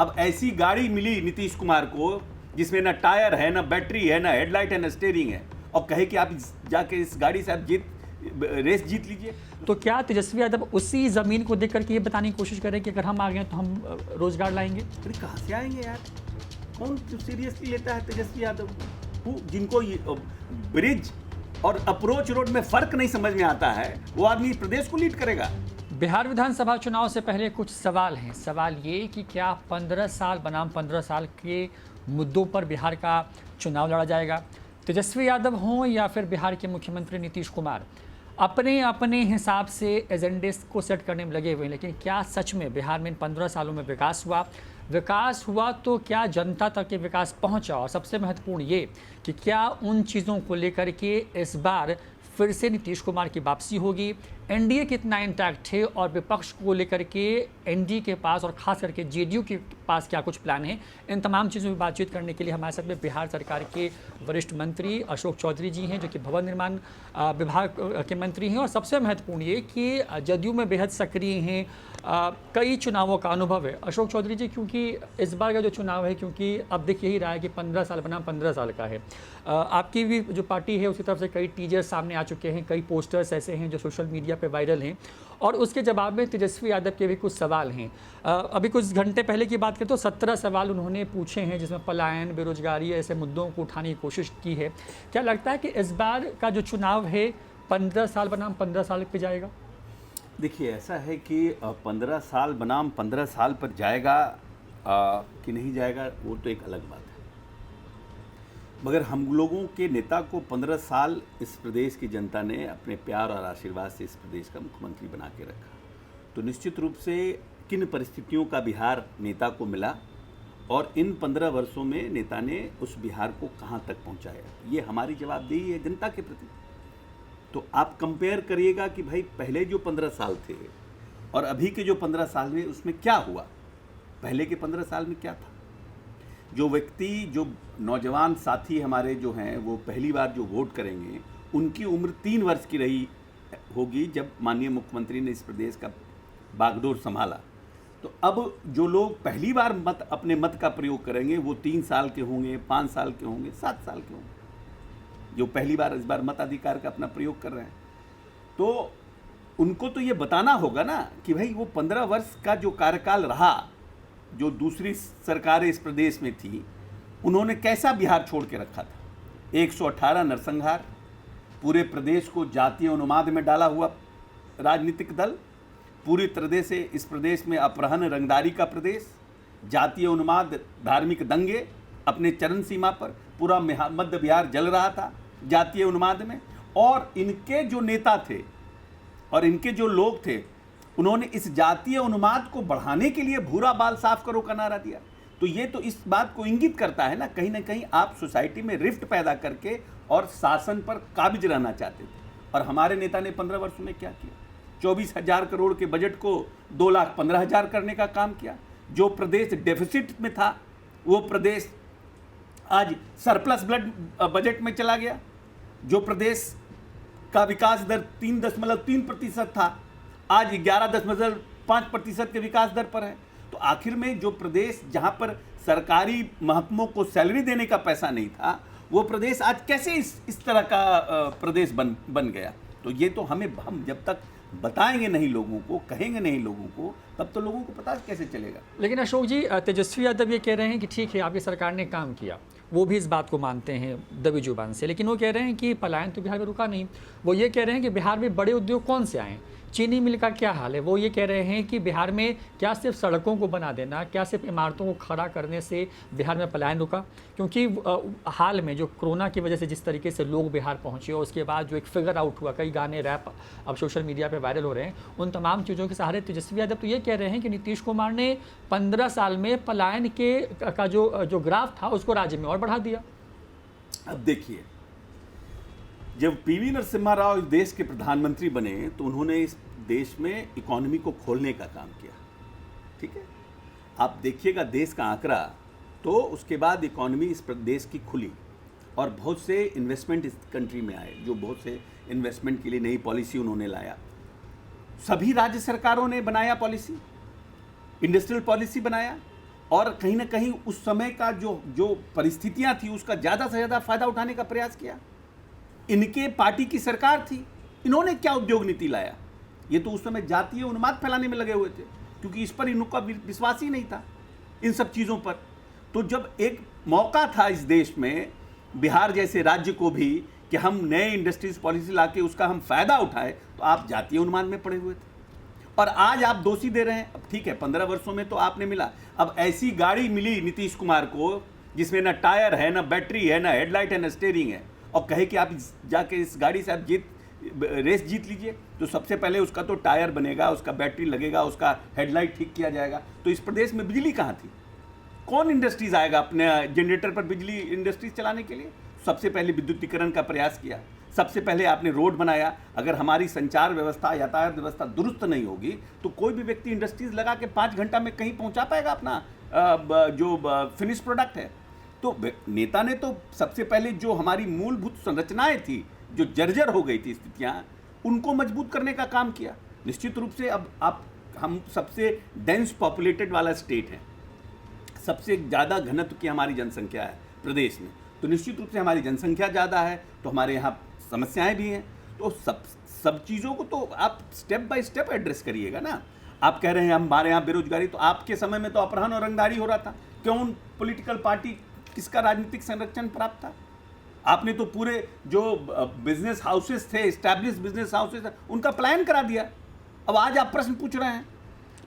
अब ऐसी गाड़ी मिली नीतीश कुमार को जिसमें ना टायर है, ना बैटरी है, ना हेडलाइट है, ना स्टीयरिंग है, और कहे कि आप जाके इस गाड़ी से आप रेस जीत लीजिए। तो क्या तेजस्वी यादव उसी जमीन को देख करके ये बताने की कोशिश करें कि अगर हम आ गए तो हम रोजगार लाएंगे? अरे कहाँ से आएंगे यार? कौन सीरियसली लेता है तेजस्वी यादव को? जिनको ब्रिज और अप्रोच रोड में फर्क नहीं समझ में आता है, वो आदमी प्रदेश को लीड करेगा। बिहार विधानसभा चुनाव से पहले कुछ सवाल हैं। सवाल ये कि क्या 15 साल बनाम 15 साल के मुद्दों पर बिहार का चुनाव लड़ा जाएगा? तेजस्वी यादव हों या फिर बिहार के मुख्यमंत्री नीतीश कुमार, अपने अपने हिसाब से एजेंडे को सेट करने में लगे हुए हैं, लेकिन क्या सच में बिहार में इन 15 सालों में विकास हुआ तो क्या जनता तक ये विकास पहुंचा? और सबसे महत्वपूर्ण ये कि क्या उन चीज़ों को लेकर के इस बार फिर से नीतीश कुमार की वापसी होगी? एनडीए कितना इंटैक्ट है और विपक्ष को लेकर के एनडीए के पास और खास करके जेडीयू के पास क्या कुछ प्लान है? इन तमाम चीज़ों में बातचीत करने के लिए हमारे साथ में बिहार सरकार के वरिष्ठ मंत्री अशोक चौधरी जी हैं, जो कि भवन निर्माण विभाग के मंत्री हैं, और सबसे महत्वपूर्ण ये कि जदयू में बेहद सक्रिय हैं, कई चुनावों का अनुभव है। अशोक चौधरी जी, क्योंकि इस बार का जो चुनाव है, क्योंकि अब दिख यही रहा है कि 15 साल बनाम 15 साल का है, आपकी भी जो पार्टी है उसकी तरफ से कई टीजर सामने आ चुके हैं, कई पोस्टर्स ऐसे हैं जो सोशल मीडिया पे वायरल हैं, और उसके जवाब में तेजस्वी यादव के भी कुछ सवाल हैं। अभी कुछ घंटे पहले की बात करें तो 17 सवाल उन्होंने पूछे हैं, जिसमें पलायन, बेरोजगारी, ऐसे मुद्दों को उठाने की कोशिश की है। क्या लगता है कि इस बार का जो चुनाव है 15 साल बनाम 15 साल पे जाएगा? देखिए, ऐसा है कि 15 साल बनाम 15 साल पर जाएगा कि नहीं जाएगा, वो तो एक अलग बात है। मगर हम लोगों के नेता को 15 साल इस प्रदेश की जनता ने अपने प्यार और आशीर्वाद से इस प्रदेश का मुख्यमंत्री बना के रखा। तो निश्चित रूप से किन परिस्थितियों का बिहार नेता को मिला और इन 15 वर्षों में नेता ने उस बिहार को कहाँ तक पहुँचाया, ये हमारी जवाबदेही है जनता के प्रति। तो आप कंपेयर करिएगा कि भाई पहले जो 15 साल थे और अभी के जो 15 साल में उसमें क्या हुआ। पहले के 15 साल में क्या था? जो व्यक्ति, जो नौजवान साथी हमारे जो हैं, वो पहली बार जो वोट करेंगे, उनकी उम्र 3 वर्ष की रही होगी जब माननीय मुख्यमंत्री ने इस प्रदेश का बागडोर संभाला। तो अब जो लोग पहली बार अपने मत का प्रयोग करेंगे, वो 3 साल के होंगे, 5 साल के होंगे, 7 साल के होंगे, जो पहली बार इस बार मताधिकार का अपना प्रयोग कर रहे हैं। तो उनको तो ये बताना होगा ना कि भाई वो 15 वर्ष का जो कार्यकाल रहा, जो दूसरी सरकारें इस प्रदेश में थी, उन्होंने कैसा बिहार छोड़ के रखा था। 118 नरसंहार, पूरे प्रदेश को जातीय उन्माद में डाला हुआ राजनीतिक दल, पूरी तरह से इस प्रदेश में अपहरण, रंगदारी का प्रदेश, जातीय उन्माद, धार्मिक दंगे अपने चरम सीमा पर, पूरा मध्य बिहार जल रहा था जातीय उन्माद में। और इनके जो नेता थे और इनके जो लोग थे, उन्होंने इस जातीय उन्माद को बढ़ाने के लिए भूरा बाल साफ करो का नारा दिया। तो ये तो इस बात को इंगित करता है ना कहीं आप सोसाइटी में रिफ्ट पैदा करके और शासन पर काबिज रहना चाहते थे। और हमारे नेता ने 15 वर्षों में क्या किया? 24,000 करोड़ के बजट को 2,15,000 करने का काम किया। जो प्रदेश डेफिसिट में था, वो प्रदेश आज सरप्लस बजट में चला गया। जो प्रदेश का विकास दर 3.3% था, आज 11.5% के विकास दर पर है। तो आखिर में जो प्रदेश जहां पर सरकारी महकमों को सैलरी देने का पैसा नहीं था, वो प्रदेश आज कैसे इस तरह का प्रदेश बन गया? तो ये तो हम जब तक बताएंगे नहीं लोगों को, कहेंगे नहीं लोगों को, तब तो लोगों को पता कैसे चलेगा। लेकिन अशोक जी, तेजस्वी यादव ये कह रहे हैं कि ठीक है, आपकी सरकार ने काम किया, वो भी इस बात को मानते हैं दबी जुबान से, लेकिन वो कह रहे हैं कि पलायन तो बिहार में रुका नहीं। वो ये कह रहे हैं कि बिहार में बड़े उद्योग कौन से आए? चीनी मिल का क्या हाल है? वो ये कह रहे हैं कि बिहार में क्या सिर्फ सड़कों को बना देना, क्या सिर्फ इमारतों को खड़ा करने से बिहार में पलायन रुका? क्योंकि हाल में जो कोरोना की वजह से जिस तरीके से लोग बिहार पहुंचे और उसके बाद जो एक फिगर आउट हुआ, कई गाने, रैप अब सोशल मीडिया पे वायरल हो रहे हैं, उन तमाम चीज़ों के सहारे तेजस्वी यादव तो ये कह रहे हैं कि नीतीश कुमार ने 15 साल में पलायन का जो ग्राफ था उसको राज्य में और बढ़ा दिया। अब देखिए, जब पीवी नरसिम्हा राव इस देश के प्रधानमंत्री बने तो उन्होंने इस देश में इकोनॉमी को खोलने का काम किया। ठीक है, आप देखिएगा देश का आंकड़ा, तो उसके बाद इकोनॉमी इस देश की खुली और बहुत से इन्वेस्टमेंट इस कंट्री में आए, जो बहुत से इन्वेस्टमेंट के लिए नई पॉलिसी उन्होंने लाया। सभी राज्य सरकारों ने बनाया पॉलिसी, इंडस्ट्रियल पॉलिसी बनाया, और कहीं ना कहीं उस समय का जो जो परिस्थितियां थी उसका ज़्यादा से ज़्यादा फायदा उठाने का प्रयास किया। इनके पार्टी की सरकार थी, इन्होंने क्या उद्योग नीति लाया? ये तो उस समय जातीय उन्माद फैलाने में लगे हुए थे, क्योंकि इस पर इनका विश्वास ही नहीं था इन सब चीज़ों पर। तो जब एक मौका था इस देश में, बिहार जैसे राज्य को भी, कि हम नए इंडस्ट्रीज पॉलिसी लाके उसका हम फायदा उठाए, तो आप जातीय उन्माद में पड़े हुए थे और आज आप दोषी दे रहे हैं। अब ठीक है, 15 वर्षों में तो आपने मिला, अब ऐसी गाड़ी मिली नीतीश कुमार को जिसमें ना टायर है, ना बैटरी है, ना हेडलाइट है, ना स्टीयरिंग है, और कहे कि आप जाके इस गाड़ी से आप रेस जीत लीजिए। तो सबसे पहले उसका तो टायर बनेगा, उसका बैटरी लगेगा, उसका हेडलाइट ठीक किया जाएगा। तो इस प्रदेश में बिजली कहाँ थी? कौन इंडस्ट्रीज आएगा अपने जनरेटर पर बिजली इंडस्ट्रीज चलाने के लिए? सबसे पहले विद्युतीकरण का प्रयास किया, सबसे पहले आपने रोड बनाया। अगर हमारी संचार व्यवस्था, यातायात व्यवस्था दुरुस्त नहीं होगी तो कोई भी व्यक्ति इंडस्ट्रीज लगा के 5 घंटा में कहीं पहुंचा पाएगा अपना जो फिनिश प्रोडक्ट है। तो नेता ने तो सबसे पहले जो हमारी मूलभूत संरचनाएं थी, जो जर्जर हो गई थी स्थितियां, उनको मजबूत करने का काम किया। निश्चित रूप से अब हम सबसे डेंस पॉपुलेटेड वाला स्टेट है, सबसे ज़्यादा घनत्व की हमारी जनसंख्या है प्रदेश में, तो निश्चित रूप से हमारी जनसंख्या ज़्यादा है, तो हमारे यहाँ समस्याएं भी हैं। तो सब चीज़ों को तो आप स्टेप बाय स्टेप एड्रेस करिएगा ना। आप कह रहे हैं हमारे यहाँ बेरोजगारी, तो आपके समय में तो अपहरण और रंगदारी हो रहा था, क्यों पॉलिटिकल पार्टी किसका राजनीतिक संरक्षण प्राप्त था? आपने तो पूरे जो बिजनेस हाउसेस थे, एस्टैब्लिश बिजनेस हाउसेस, उनका प्लान करा दिया। अब आज आप प्रश्न पूछ रहे हैं,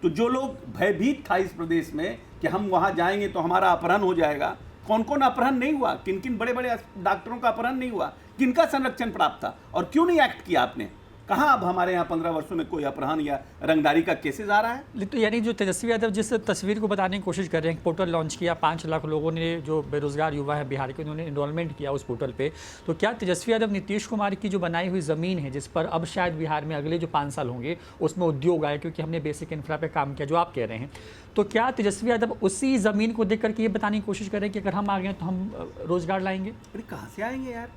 तो जो लोग भयभीत था इस प्रदेश में कि हम वहाँ जाएंगे तो हमारा अपहरण हो जाएगा, कौन कौन अपहरण नहीं हुआ? किन किन बड़े बड़े डॉक्टरों का अपहरण नहीं हुआ? किनका संरक्षण प्राप्त था और क्यों नहीं एक्ट किया आपने? कहाँ अब हमारे यहाँ 15 वर्षों में कोई अपहरण या रंगदारी का केसेस आ रहा है? तो यानी जो तेजस्वी यादव जिस तस्वीर को बताने की कोशिश कर रहे हैं, पोर्टल लॉन्च किया, 5 लाख लोगों ने, जो बेरोजगार युवा है बिहार के, उन्होंने इनरोलमेंट किया उस पोर्टल पे, तो क्या तेजस्वी यादव नीतीश कुमार की जो बनाई हुई ज़मीन है, जिस पर अब शायद बिहार में अगले जो 5 साल होंगे उसमें उद्योग आए, क्योंकि हमने बेसिक इंफ्रा पे काम किया जो आप कह रहे हैं, तो क्या तेजस्वी यादव उसी ज़मीन को देख करके ये बताने की कोशिश कर रहे हैं कि अगर हम आ गए तो हम रोजगार लाएंगे? अरे कहाँ से आएंगे यार?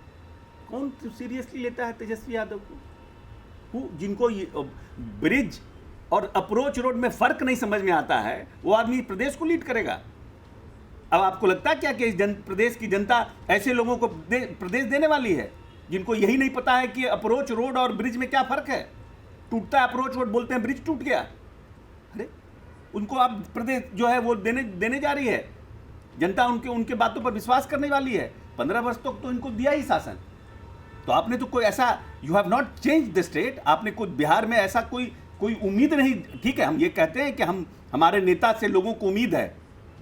कौन सीरियसली लेता है तेजस्वी यादव को? जिनको ब्रिज और अप्रोच रोड में फर्क नहीं समझ में आता है, वो आदमी प्रदेश को लीड करेगा? अब आपको लगता है क्या कि प्रदेश की जनता ऐसे लोगों को प्रदेश देने वाली है जिनको यही नहीं पता है कि अप्रोच रोड और ब्रिज में क्या फर्क है? टूटता है अप्रोच रोड, बोलते हैं ब्रिज टूट गया। अरे उनको आप प्रदेश जो है वो देने जा रही है। जनता उनके बातों पर विश्वास करने वाली है। 15 वर्ष तक तो इनको दिया ही शासन। तो आपने तो कोई ऐसा, you have not change the state, आपने कुछ बिहार में ऐसा कोई उम्मीद नहीं। ठीक है, हम ये कहते हैं कि हमारे नेता से लोगों को उम्मीद है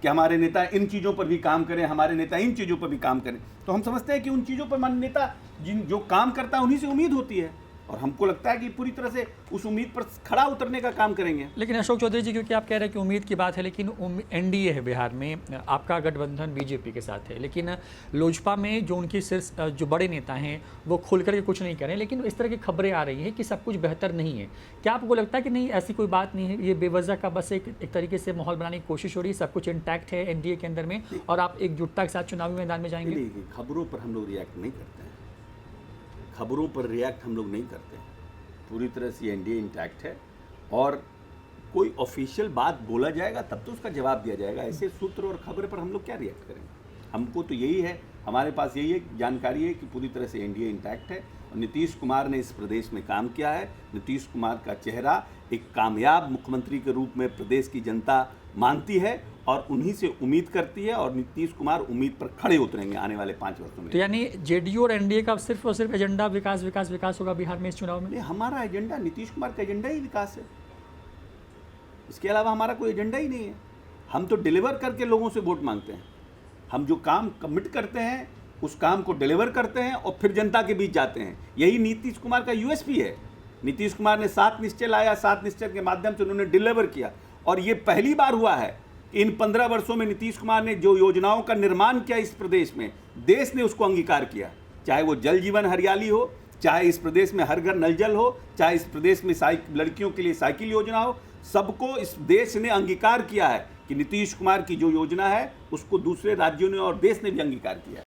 कि हमारे नेता इन चीज़ों पर भी काम करें, हमारे नेता इन चीज़ों पर भी काम करें, तो हम समझते हैं कि उन चीज़ों पर मान नेता जो काम करता है उन्हीं से उम्मीद होती है, और हमको लगता है कि पूरी तरह से उस उम्मीद पर खड़ा उतरने का काम करेंगे। लेकिन अशोक चौधरी जी, क्योंकि आप कह रहे हैं कि उम्मीद की बात है, लेकिन एनडीए है बिहार में, आपका गठबंधन बीजेपी के साथ है, लेकिन लोजपा में जो उनकी शीर्ष जो बड़े नेता हैं वो खुल करके कुछ नहीं करें, लेकिन इस तरह की खबरें आ रही हैं कि सब कुछ बेहतर नहीं है। क्या आपको लगता है कि नहीं, ऐसी कोई बात नहीं है, ये बेवजह का बस एक तरीके से माहौल बनाने की कोशिश हो रही है, सब कुछ इंटैक्ट है एनडीए के अंदर में, और आप एकजुटता के साथ चुनावी मैदान में जाएंगे? खबरों पर हम लोग रिएक्ट नहीं करते हैं, खबरों पर रिएक्ट हम लोग नहीं करते हैं। पूरी तरह से एनडीए इंटैक्ट है, और कोई ऑफिशियल बात बोला जाएगा तब तो उसका जवाब दिया जाएगा। ऐसे सूत्र और खबर पर हम लोग क्या रिएक्ट करेंगे? हमको तो यही है, हमारे पास यही एक जानकारी है कि पूरी तरह से एनडीए इंटैक्ट है, और नीतीश कुमार ने इस प्रदेश में काम किया है। नीतीश कुमार का चेहरा एक कामयाब मुख्यमंत्री के रूप में प्रदेश की जनता मानती है और उन्हीं से उम्मीद करती है, और नीतीश कुमार उम्मीद पर खड़े उतरेंगे आने वाले 5 वर्षों में। तो यानी जेडीयू और एनडीए का सिर्फ और सिर्फ एजेंडा विकास विकास विकास होगा बिहार में इस चुनाव में? हमारा एजेंडा, नीतीश कुमार का एजेंडा ही विकास है, इसके अलावा हमारा कोई एजेंडा ही नहीं है। हम तो डिलीवर करके लोगों से वोट मांगते हैं। हम जो काम कमिट करते हैं उस काम को डिलीवर करते हैं और फिर जनता के बीच जाते हैं। यही नीतीश कुमार का यूएसपी है। नीतीश कुमार ने 7 निश्चय लाया, 7 निश्चय के माध्यम से उन्होंने डिलीवर किया, और ये पहली बार हुआ है इन 15 वर्षों में नीतीश कुमार ने जो योजनाओं का निर्माण किया इस प्रदेश में, देश ने उसको अंगीकार किया। चाहे वो जल जीवन हरियाली हो, चाहे इस प्रदेश में हर घर नल जल हो, चाहे इस प्रदेश में लड़कियों के लिए साइकिल योजना हो, सबको इस देश ने अंगीकार किया है कि नीतीश कुमार की जो योजना है उसको दूसरे राज्यों ने और देश ने भी अंगीकार किया है।